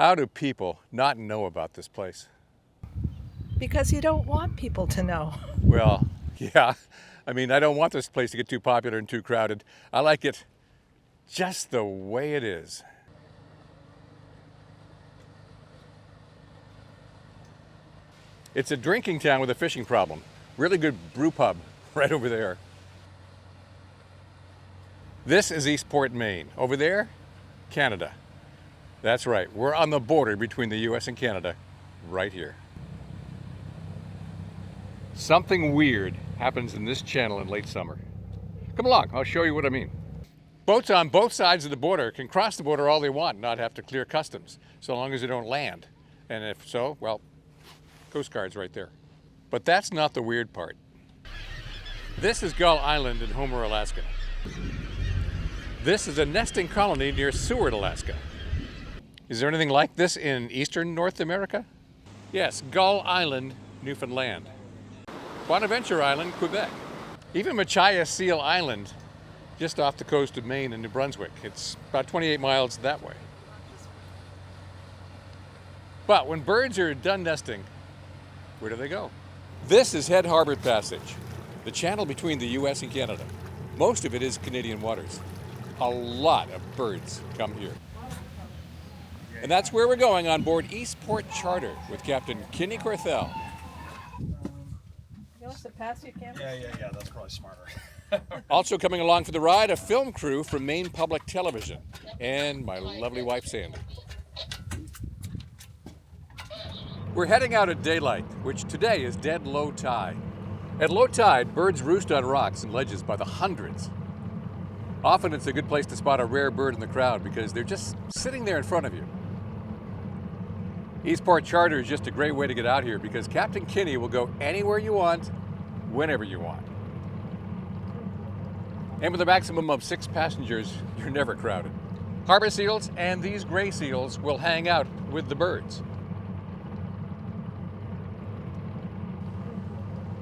How do people not know about this place? Because you don't want people to know. Well, yeah. I mean, I don't want this place to get too popular and too crowded. I like it just the way it is. It's a drinking town with a fishing problem. Really good brew pub right over there. This is Eastport, Maine. Over there, Canada. That's right, we're on the border between the US and Canada, right here. Something weird happens in this channel in late summer. Come along, I'll show you what I mean. Boats on both sides of the border can cross the border all they want, not have to clear customs, so long as they don't land. And if so, well, Coast Guard's right there. But that's not the weird part. This is Gull Island in Homer, Alaska. This is a nesting colony near Seward, Alaska. Is there anything like this in eastern North America? Yes, Gull Island, Newfoundland. Bonaventure Island, Quebec. Even Machias Seal Island, just off the coast of Maine and New Brunswick. It's about 28 miles that way. But when birds are done nesting, where do they go? This is Head Harbor Passage, the channel between the US and Canada. Most of it is Canadian waters. A lot of birds come here. And that's where we're going on board Eastport Charter with Captain Kinney Corthell. You want us to pass you, Cam? Yeah, that's probably smarter. Also coming along for the ride, a film crew from Maine Public Television and my lovely wife, Sandy. We're heading out at daylight, which today is dead low tide. At low tide, birds roost on rocks and ledges by the hundreds. Often it's a good place to spot a rare bird in the crowd because they're just sitting there in front of you. Eastport Charter is just a great way to get out here because Captain Kinney will go anywhere you want, whenever you want. And with a maximum of 6 passengers, you're never crowded. Harbor seals and these gray seals will hang out with the birds.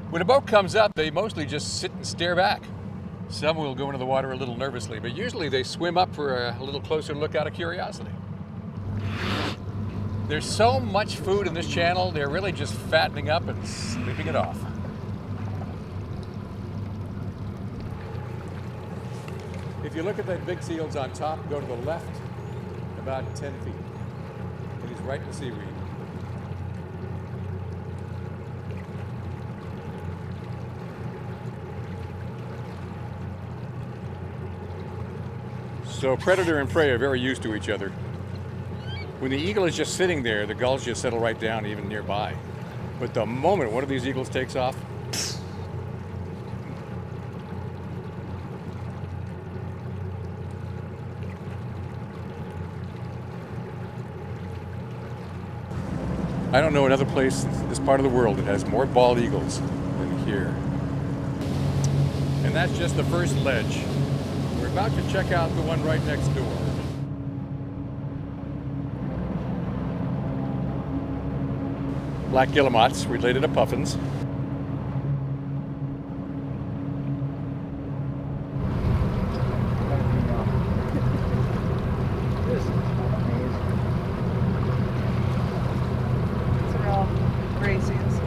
When a boat comes up, they mostly just sit and stare back. Some will go into the water a little nervously, but usually they swim up for a little closer look out of curiosity. There's so much food in this channel, they're really just fattening up and sleeping it off. If you look at that big seals on top, go to the left about 10 feet. And he's right in the seaweed. So predator and prey are very used to each other. When the eagle is just sitting there, the gulls just settle right down even nearby. But the moment one of these eagles takes off, I don't know another place in this part of the world that has more bald eagles than here. And that's just the first ledge. We're about to check out the one right next door. Black guillemots, related to puffins. These are all gray seals.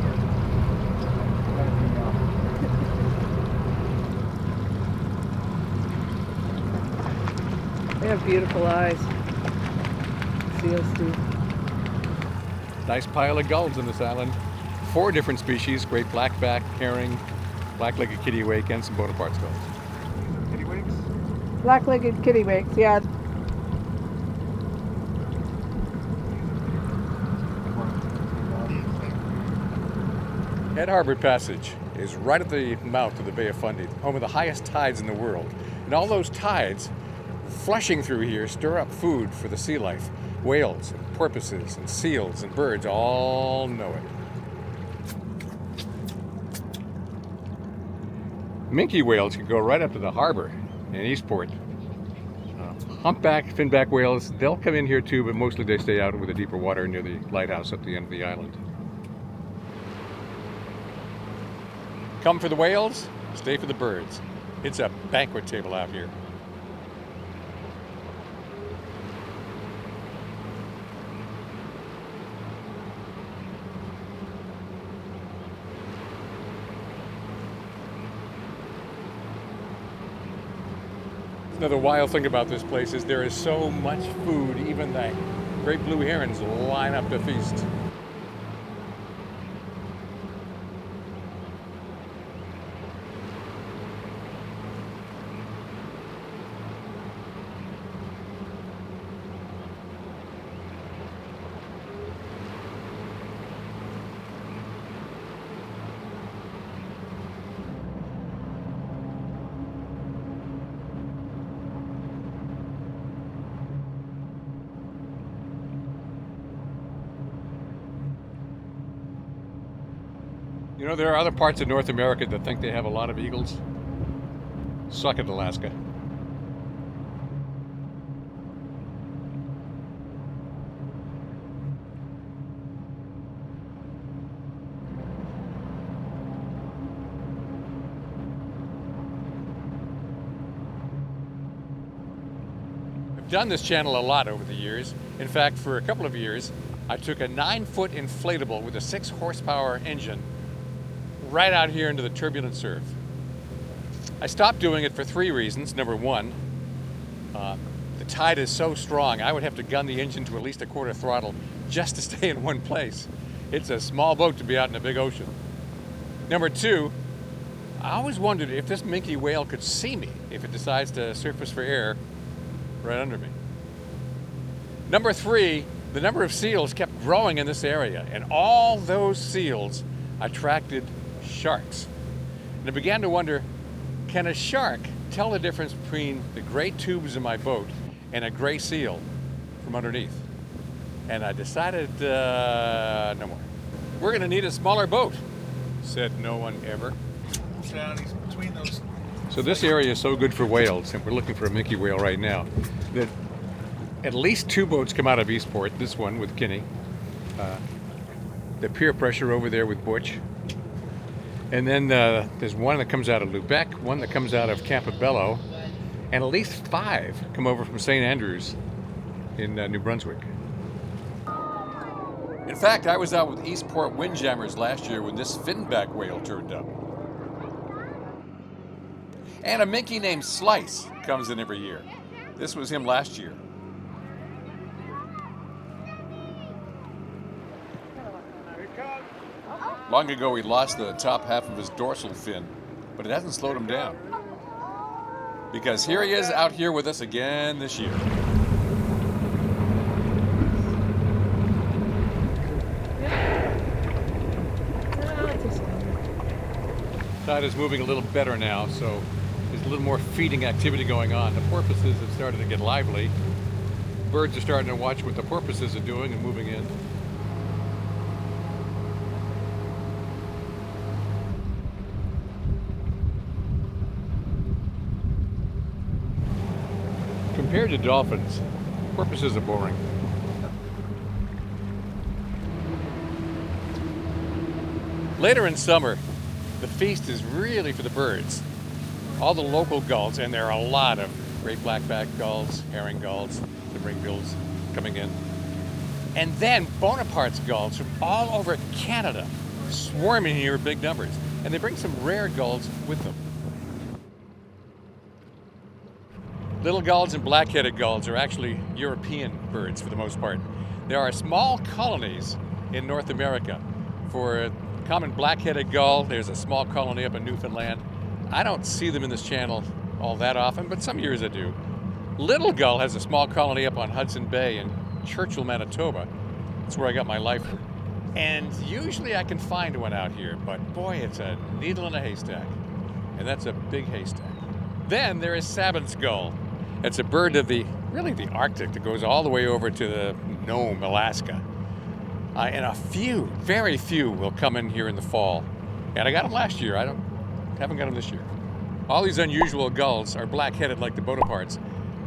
They have beautiful eyes. Seals do. Nice pile of gulls on this island. 4 different species, great blackback, herring, black-legged kittiwake, and some Bonaparte's gulls. Kittiwakes? Black-legged kittiwakes, yeah. Head Harbor Passage is right at the mouth of the Bay of Fundy, home of the highest tides in the world. And all those tides flushing through here stir up food for the sea life. Whales, and porpoises, and seals, and birds all know it. Minke whales can go right up to the harbor in Eastport. Humpback, finback whales, they'll come in here too, but mostly they stay out with the deeper water near the lighthouse at the end of the island. Come for the whales, stay for the birds. It's a banquet table out here. Another wild thing about this place is there is so much food, even the great blue herons line up to feast. You know, there are other parts of North America that think they have a lot of eagles. Suck it, Alaska. I've done this channel a lot over the years. In fact, for a couple of years, I took a 9-foot inflatable with a 6-horsepower engine right out here into the turbulent surf. I stopped doing it for 3 reasons. Number one, the tide is so strong, I would have to gun the engine to at least a quarter throttle just to stay in one place. It's a small boat to be out in a big ocean. Number two, I always wondered if this minke whale could see me if it decides to surface for air right under me. Number three, the number of seals kept growing in this area, and all those seals attracted sharks. And I began to wonder, can a shark tell the difference between the gray tubes in my boat and a gray seal from underneath? And I decided, no more. We're gonna need a smaller boat, said no one ever. Down, he's between those. So this area is so good for whales, and we're looking for a minke whale right now, that at least 2 boats come out of Eastport, this one with Kinney, the peer pressure over there with Butch, and then there's one that comes out of Lubec, one that comes out of Campobello, and at least 5 come over from St. Andrews in New Brunswick. In fact, I was out with Eastport Windjammers last year when this finback whale turned up. And a minke named Slice comes in every year. This was him last year. Long ago, he lost the top half of his dorsal fin, but it hasn't slowed him down. Because here he is out here with us again this year. Tide is moving a little better now, so there's a little more feeding activity going on. The porpoises have started to get lively. Birds are starting to watch what the porpoises are doing and moving in. Compared to dolphins, porpoises are boring. Later in summer, the feast is really for the birds. All the local gulls, and there are a lot of great blackback gulls, herring gulls, the ringgulls coming in. And then Bonaparte's gulls from all over Canada swarming here in big numbers. And they bring some rare gulls with them. Little gulls and black-headed gulls are actually European birds for the most part. There are small colonies in North America. For a common black-headed gull, there's a small colony up in Newfoundland. I don't see them in this channel all that often, but some years I do. Little Gull has a small colony up on Hudson Bay in Churchill, Manitoba. That's where I got my life. And usually I can find one out here, but boy, it's a needle in a haystack. And that's a big haystack. Then there is Sabin's gull. It's a bird of the Arctic that goes all the way over to the Nome, Alaska. And a few, very few, will come in here in the fall. And I got them last year. Haven't got them this year. All these unusual gulls are black-headed like the Bonapartes,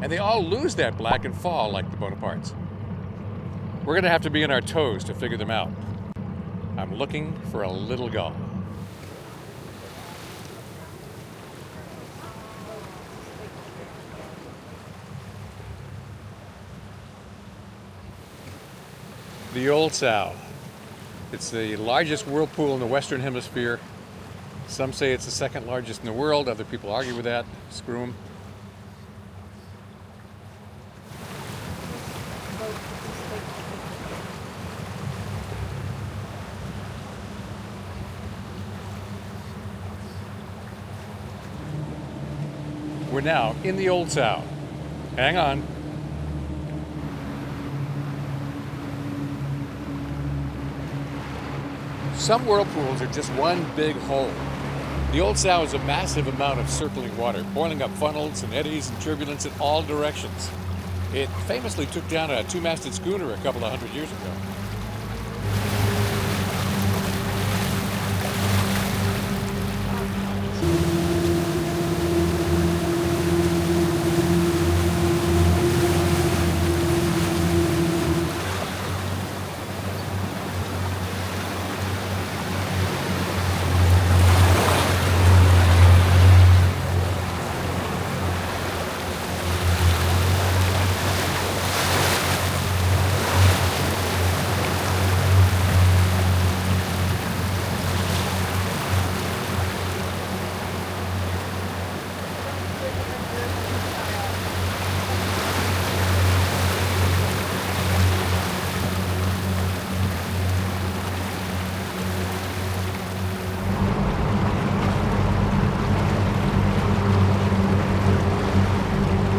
and they all lose that black and fall like the Bonapartes. We're gonna have to be on our toes to figure them out. I'm looking for a little gull. The Old Sow. It's the largest whirlpool in the Western Hemisphere. Some say it's the second largest in the world. Other people argue with that. Screw them. We're now in the Old Sound. Hang on. Some whirlpools are just one big hole. The Old Sow is a massive amount of circling water, boiling up funnels and eddies and turbulence in all directions. It famously took down a two-masted schooner a couple of hundred years ago.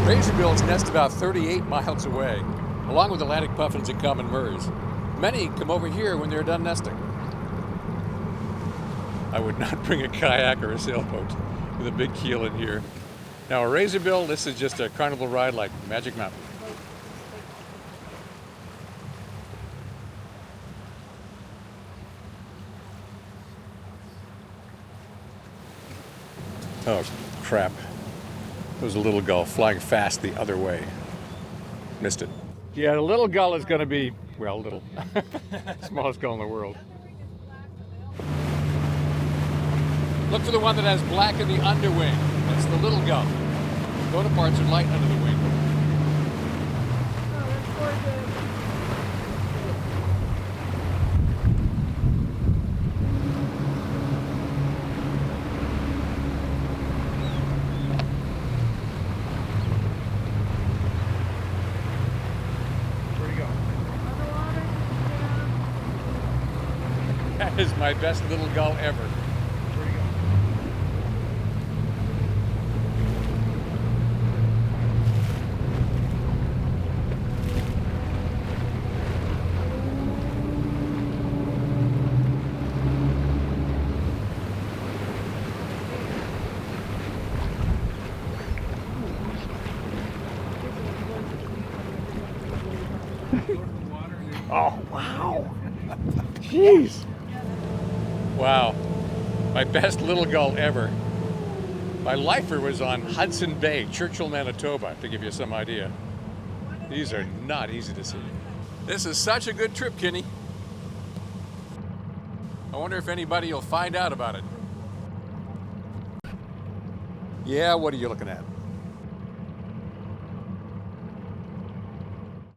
Razorbills nest about 38 miles away, along with Atlantic puffins and common murres. Many come over here when they're done nesting. I would not bring a kayak or a sailboat with a big keel in here. Now a razorbill, this is just a carnival ride like Magic Mountain. Oh, crap. There was a little gull flying fast the other way. Missed it. Yeah, the little gull is going to be, well, little. Smallest gull in the world. Look for the one that has black in the underwing. That's the little gull. The other parts are light under the wing. Oh, that's gorgeous. That is my best little gull ever. Where'd he go? Oh, wow. Jeez. Wow. My best little gull ever. My lifer was on Hudson Bay, Churchill, Manitoba, to give you some idea. These are not easy to see. This is such a good trip, Kenny. I wonder if anybody will find out about it. Yeah, what are you looking at?